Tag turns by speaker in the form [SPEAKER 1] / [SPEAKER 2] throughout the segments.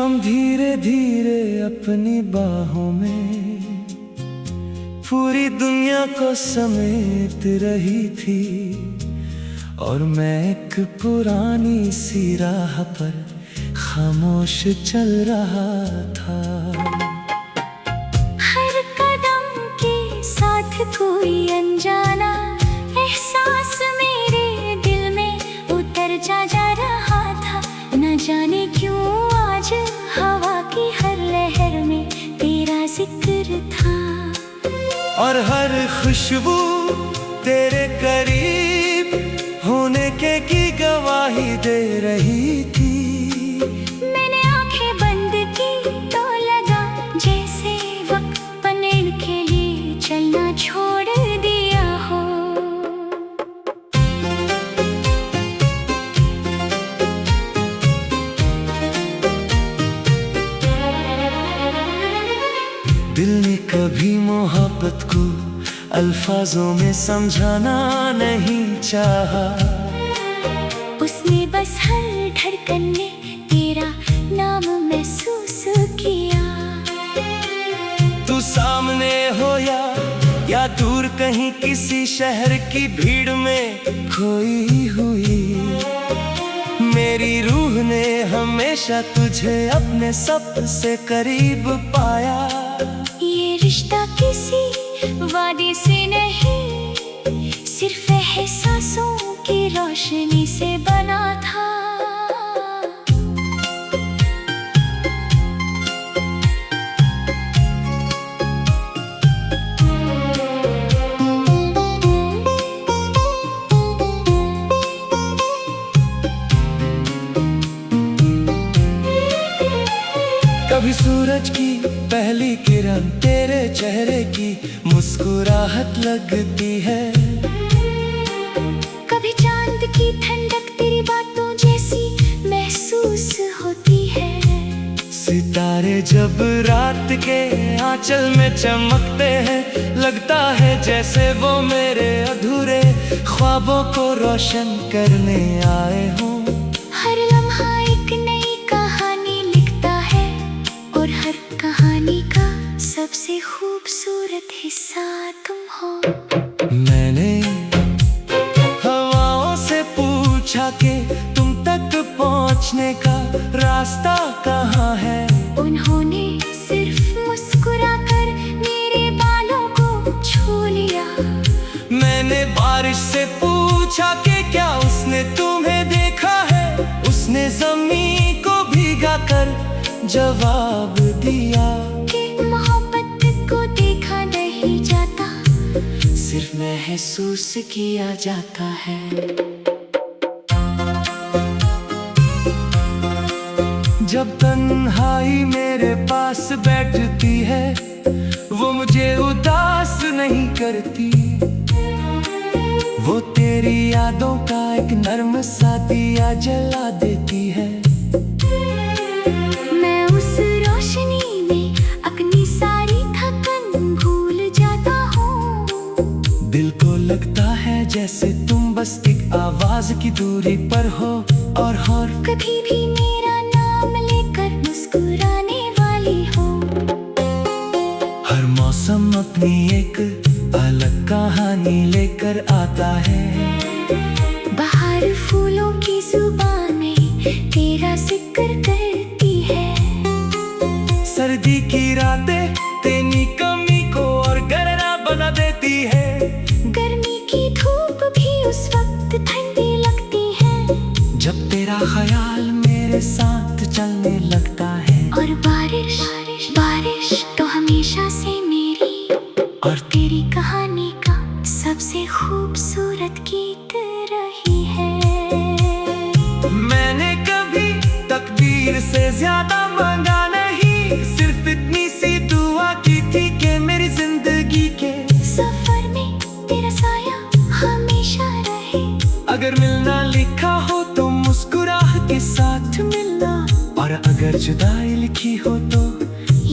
[SPEAKER 1] शाम धीरे धीरे अपनी बाहों में पूरी दुनिया को समेट रही थी, और मैं एक पुरानी सी राह पर खामोश चल रहा था।
[SPEAKER 2] हर कदम के साथ कोई अनजाना एहसास मेरे दिल में उतर जा रहा था। न जाने क्यों आज हवा की हर लहर में तेरा जिक्र था,
[SPEAKER 1] और हर खुशबू तेरे करीब होने की गवाही दे रही थी।
[SPEAKER 2] मैंने आंखें बंद की तो लगा जैसे वक्त पलट के लिए चलना छोड़ दिया हो।
[SPEAKER 1] दिल ने कभी मोहब्बत को अल्फाजों में समझाना नहीं चाहा,
[SPEAKER 2] उसने बस हर धड़कन में तेरा नाम महसूस किया।
[SPEAKER 1] तू सामने हो या दूर कहीं किसी शहर की भीड़ में खोई हुई, मेरी रूह ने हमेशा तुझे अपने सबसे करीब पाया।
[SPEAKER 2] ये रिश्ता किसी वादे से नहीं, सिर्फ एहसासों की रोशनी से बना था।
[SPEAKER 1] कभी सूरज की पहली किरण तेरे चेहरे की मुस्कुराहट लगती है,
[SPEAKER 2] कभी चांद की ठंडक तेरी बातों जैसी महसूस होती है।
[SPEAKER 1] सितारे जब रात के आंचल में चमकते हैं, लगता है जैसे वो मेरे अधूरे ख्वाबों को रोशन करने आए हों।
[SPEAKER 2] हर लम्हा एक नई कहानी लिखता है, और हर कहानी का सबसे खूबसूरत हिस्सा तुम हो।
[SPEAKER 1] मैंने हवाओं से पूछा कि तुम तक पहुंचने का रास्ता कहाँ है,
[SPEAKER 2] उन्होंने सिर्फ मुस्कुराकर मेरे बालों को छू लिया।
[SPEAKER 1] मैंने बारिश से पूछा कि क्या उसने तुम्हें देखा है, उसने ज़मीन को भीगा कर जवाब दिया
[SPEAKER 2] कि मोहब्बत को देखा नहीं जाता,
[SPEAKER 1] सिर्फ महसूस किया जाता है। जब तन्हाई मेरे पास बैठती है, वो मुझे उदास नहीं करती, वो तेरी यादों का एक नर्म सा दिया जला देती है।
[SPEAKER 2] मैं उस रोशनी में अपनी सारी थकन भूल जाता हूँ।
[SPEAKER 1] दिल को लगता है जैसे तुम बस एक आवाज की दूरी पर हो, और
[SPEAKER 2] कभी भी मेरा नाम लेकर मुस्कुराने वाली हो।
[SPEAKER 1] हर मौसम अपनी एक अलग कहानी लेकर आता है।
[SPEAKER 2] बाहर फूलों की जुबान में तेरा जिक्र करती है,
[SPEAKER 1] सर्दी की रातें तेरी कमी को और गहरा बना देती है।
[SPEAKER 2] गर्मी की धूप भी उस वक्त ठंडी लगती है,
[SPEAKER 1] जब तेरा ख्याल मेरे साथ चलने लगता है।
[SPEAKER 2] और बारिश तो हमेशा से मेरी और तेरी कहानी का सबसे खूबसूरत गीत रही है।
[SPEAKER 1] मैंने कभी तकदीर से ज्यादा मांगा नहीं, सिर्फ इतनी सी दुआ की थी कि मेरी जिंदगी के
[SPEAKER 2] सफर में तेरा साया हमेशा रहे।
[SPEAKER 1] अगर मिलना लिखा हो तो मुस्कुराह के साथ मिलना, और अगर जुदाई लिखी हो तो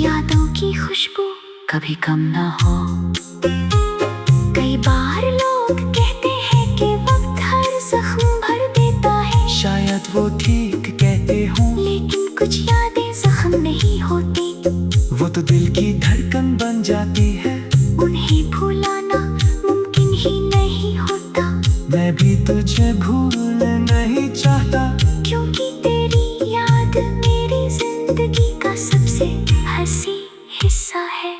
[SPEAKER 2] यादों की खुशबू कभी कम ना हो। कई बार लोग कहते हैं कि वक्त हर जख्म भर देता है,
[SPEAKER 1] शायद वो ठीक कहते हों,
[SPEAKER 2] लेकिन कुछ यादें जख्म
[SPEAKER 1] तो दिल की धड़कन बन जाती है।
[SPEAKER 2] उन्हें भुलाना मुमकिन ही नहीं होता,
[SPEAKER 1] मैं भी तुझे भूल नहीं चाहता,
[SPEAKER 2] क्योंकि तेरी याद मेरी जिंदगी का सबसे हंसी हिस्सा है।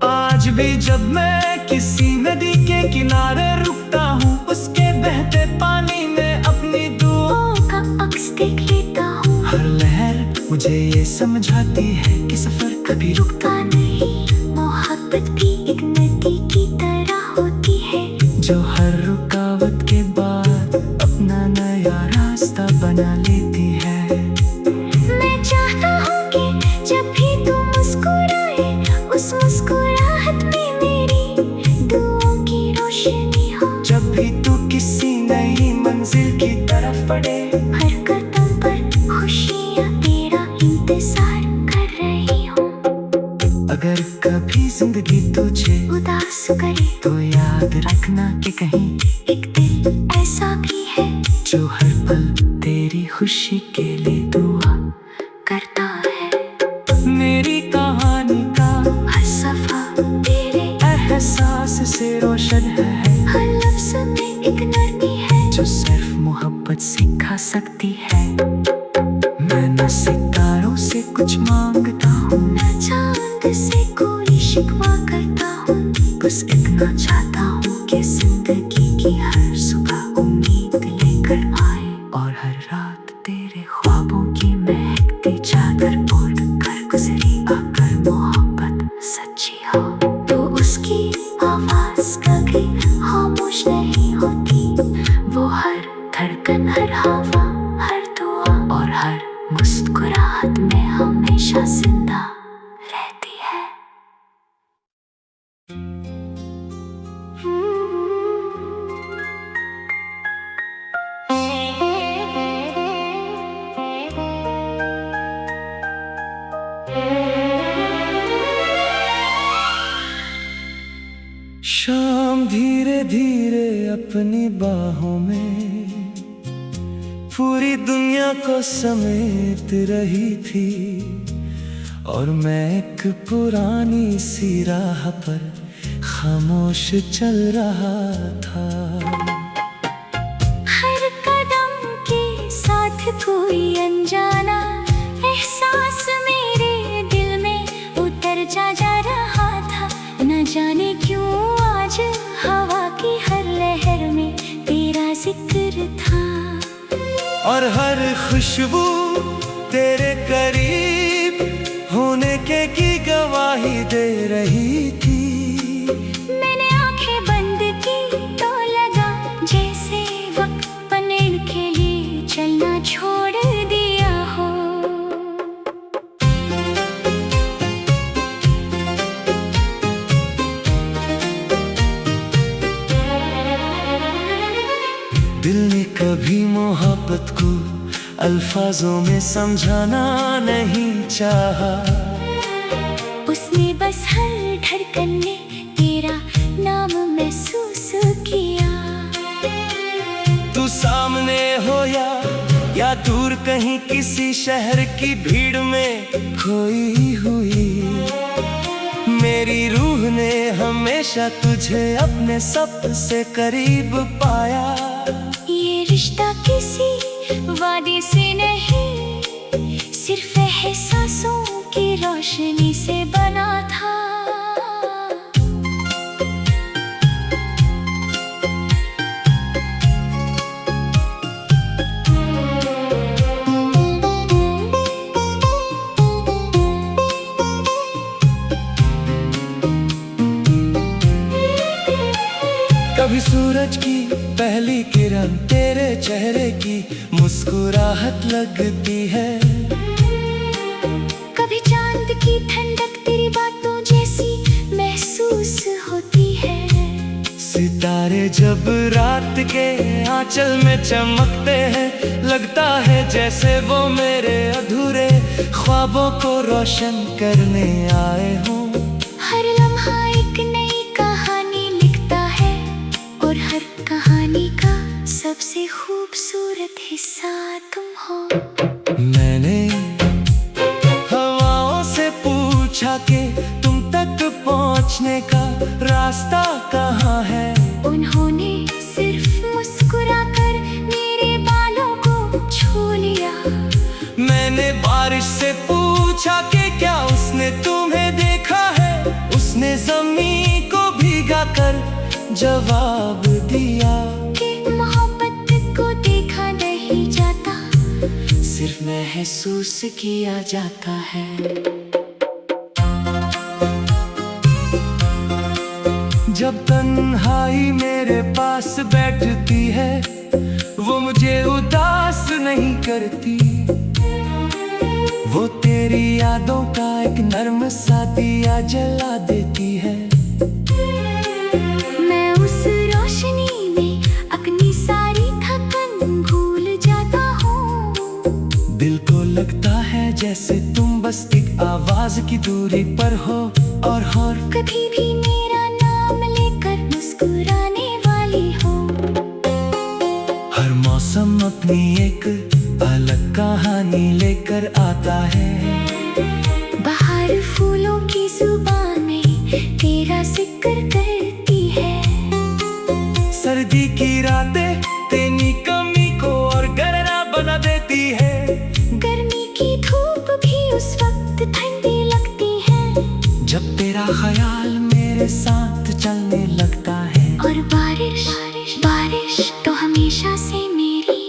[SPEAKER 1] आज भी जब मैं किसी नदी के किनारे रुकता हूँ, उसके बहते पानी में अपनी दुआओं
[SPEAKER 2] का अक्स देख लेता हूँ।
[SPEAKER 1] हर लहर मुझे ये समझाती है कि सफर कभी रुकता
[SPEAKER 2] नहीं, मोहब्बत भी एक नदी की तरह होती है,
[SPEAKER 1] जो हर रुकावट के बाद अपना नया रास्ता बना लेती है।
[SPEAKER 2] मैं चाहता हूँ कि जब भी तू मुस्कुराए, उस मुस्कुराहट में मेरी दुआओं की रोशनी हो।
[SPEAKER 1] जब भी तू किसी नई मंजिल की तरफ बढ़े,
[SPEAKER 2] हर कदम पर खुशियाँ तेरा इंतजार कर रही हूँ।
[SPEAKER 1] अगर कभी जिंदगी तुझे
[SPEAKER 2] उदास करे
[SPEAKER 1] तो याद रखना कि कहीं
[SPEAKER 2] एक दिल ऐसा भी है,
[SPEAKER 1] जो हर पल तेरी खुशी के लिए दुआ
[SPEAKER 2] करता है।
[SPEAKER 1] मेरी कहानी का
[SPEAKER 2] हर सफा तेरे
[SPEAKER 1] एहसास से रोशन है,
[SPEAKER 2] हर लफ्ज़ में एक नरमी है,
[SPEAKER 1] जो सिर्फ मोहब्बत सिखा सकती है। मैं न सितारों से कुछ मांगता हूँ,
[SPEAKER 2] न चांद से कोई शिकवा करता हूँ,
[SPEAKER 1] बस इतना चाहता हूँ कि जिंदगी की हर सुबह उम्मीद लेकर आए, और हर रात तेरे ख्वाबों की महकती चादर ओढ़ कर गुजरी। अगर मोहब्बत
[SPEAKER 2] सच्ची हो तो उसकी आवाज कभी खामोश नहीं होती, वो हर धड़कन, हर हवा, हर दुआ
[SPEAKER 1] और हर
[SPEAKER 2] मुस्कुराहट में हमेशा जिंदा रहती है।
[SPEAKER 1] शाम धीरे धीरे अपनी बाहों में पूरी दुनिया को समेट रही थी, और मैं एक पुरानी सी राह पर खामोश चल रहा था।
[SPEAKER 2] हर कदम के साथ कोई अनजाना एहसास मेरे दिल में उतर जा रहा था। न जाने क्यों आज हवा की हर लहर में तेरा जिक्र था,
[SPEAKER 1] और हर खुशबू तेरे करीब होने के की गवाही दे रही थी।
[SPEAKER 2] मैंने आंखें बंद की तो लगा जैसे वक्त पलट के लिए चलना छोड़ दिया हो।
[SPEAKER 1] दिल ने कभी मोहब्बत को अल्फाजों में समझाना नहीं चाहा,
[SPEAKER 2] उसने बस हर धड़कन में तेरा नाम महसूस किया।
[SPEAKER 1] तू सामने हो या दूर कहीं किसी शहर की भीड़ में खोई हुई, मेरी रूह ने हमेशा तुझे अपने सबसे करीब पाया।
[SPEAKER 2] ये रिश्ता किसी वादे से नहीं, सिर्फ एहसासों की रोशनी से बना था।
[SPEAKER 1] कभी सूरज की पहली किरण तेरे चेहरे की मुस्कुराहट लगती है,
[SPEAKER 2] कभी चांद की ठंडक तेरी बातों जैसी महसूस होती है।
[SPEAKER 1] सितारे जब रात के आंचल में चमकते हैं, लगता है जैसे वो मेरे अधूरे ख्वाबों को रोशन करने आए हों।
[SPEAKER 2] हर लम्हा एक नई कहानी लिखता है, और हर कहानी का सबसे खूबसूरत हिस्सा तुम हो।
[SPEAKER 1] मैंने हवाओं से रास्ता कहाँ है।
[SPEAKER 2] उन्होंने सिर्फ मुस्कुराकर मेरे बालों को छू लिया।
[SPEAKER 1] मैंने बारिश से पूछा कि क्या उसने तुम्हें देखा है। उसने ज़मीन को भीगा कर जवाब दिया
[SPEAKER 2] कि मोहब्बत को देखा नहीं जाता,
[SPEAKER 1] सिर्फ महसूस किया जाता है। जब तन्हाई मेरे पास बैठती है, वो मुझे उदास नहीं करती। वो तेरी यादों का एक नर्म सा दिया जला देती है।
[SPEAKER 2] मैं उस रोशनी में अपनी सारी थकन भूल जाता हूँ।
[SPEAKER 1] दिल को लगता है जैसे तुम बस एक आवाज की दूरी पर हो और
[SPEAKER 2] कभी भी मेरा नाम लेकर मुस्कुराने वाली हो।
[SPEAKER 1] हर मौसम अपनी एक अलग कहानी लेकर आता है।
[SPEAKER 2] बाहर फूलों की जुबान में तेरा जिक्र करती है।
[SPEAKER 1] सर्दी की रातें तेरी कमी को और गहरा बना देती है।
[SPEAKER 2] गर्मी की धूप भी उस वक्त ठंडी लगती है
[SPEAKER 1] जब तेरा ख्याल मेरे साथ चलने लगता है।
[SPEAKER 2] और बारिश बारिश तो हमेशा से मेरी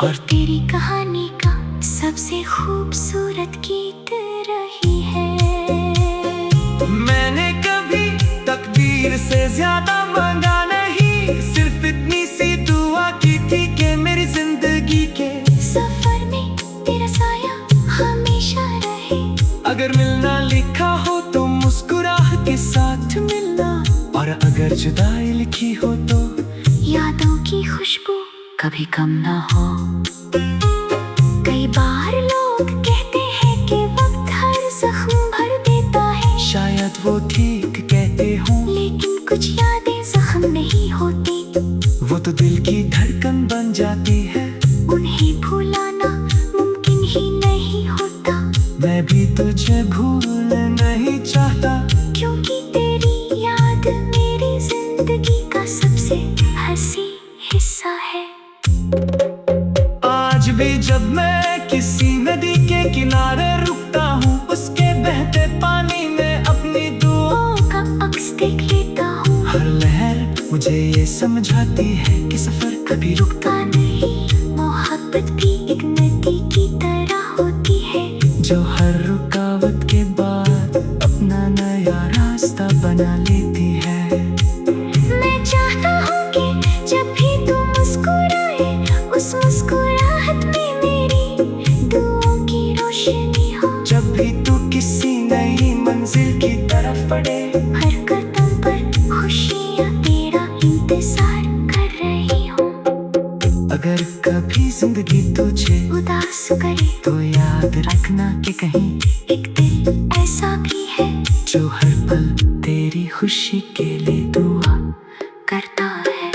[SPEAKER 2] और तेरी कहानी का सबसे खूबसूरत गीत रही है।
[SPEAKER 1] मैंने कभी तकदीर से ज्यादा मांगा नहीं, सिर्फ इतनी सी दुआ की थी कि मेरी जिंदगी के
[SPEAKER 2] सफर में तेरा साया हमेशा रहे।
[SPEAKER 1] अगर मिलना लिखा हो तो मुस्कुराहट के साथ मिलना, और अगर जुदाई लिखी हो तो
[SPEAKER 2] यादों की खुशबू कभी कम ना हो। कई बार लोग कहते हैं कि वक्त हर जख्म भर देता है।
[SPEAKER 1] शायद वो ठीक कहते हों,
[SPEAKER 2] लेकिन कुछ यादें जख्म नहीं होती,
[SPEAKER 1] वो तो दिल की धड़कन बन जाती है।
[SPEAKER 2] उन्हें भुलाना मुमकिन ही नहीं होता।
[SPEAKER 1] मैं भी तुझे भूल नहीं चाहता,
[SPEAKER 2] क्योंकि तेरी याद मेरी जिंदगी का सबसे हंसी हिस्सा है।
[SPEAKER 1] आज भी जब मैं किसी नदी के किनारे रुकता हूँ, उसके बहते पानी में अपनी दुआओं
[SPEAKER 2] का अक्स देख लेता हूँ।
[SPEAKER 1] हर लहर मुझे ये समझाती है कि सफर कभी रुकता
[SPEAKER 2] नहीं। मोहब्बत भी एक नदी की तरह होती है,
[SPEAKER 1] जो हर रुकावट के बाद अपना नया रास्ता बना लेती है।
[SPEAKER 2] मैं चाहता हूँ कि जब भी तू मुस्कुराए, उस मुस्कुराहट में मेरी दुआओं की रोशनी हो।
[SPEAKER 1] जब भी तू किसी नई मंजिल की तरफ बढ़े,
[SPEAKER 2] हर कदम पर खुशियाँ तेरा इंतजार कर रही हूँ।
[SPEAKER 1] अगर कभी जिंदगी तुझे
[SPEAKER 2] उदास करे
[SPEAKER 1] तो याद रखना कि कहीं
[SPEAKER 2] एक दिल ऐसा भी है
[SPEAKER 1] जो हर पल तेरी खुशी के लिए दुआ
[SPEAKER 2] करता है।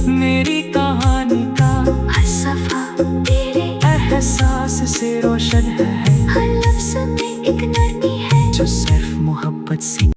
[SPEAKER 1] मेरी कहानी का
[SPEAKER 2] हर सफा तेरे
[SPEAKER 1] एहसास से रोशन है,
[SPEAKER 2] हर लफ्ज़ में एक नरमी है
[SPEAKER 1] जो सिर्फ मोहब्बत से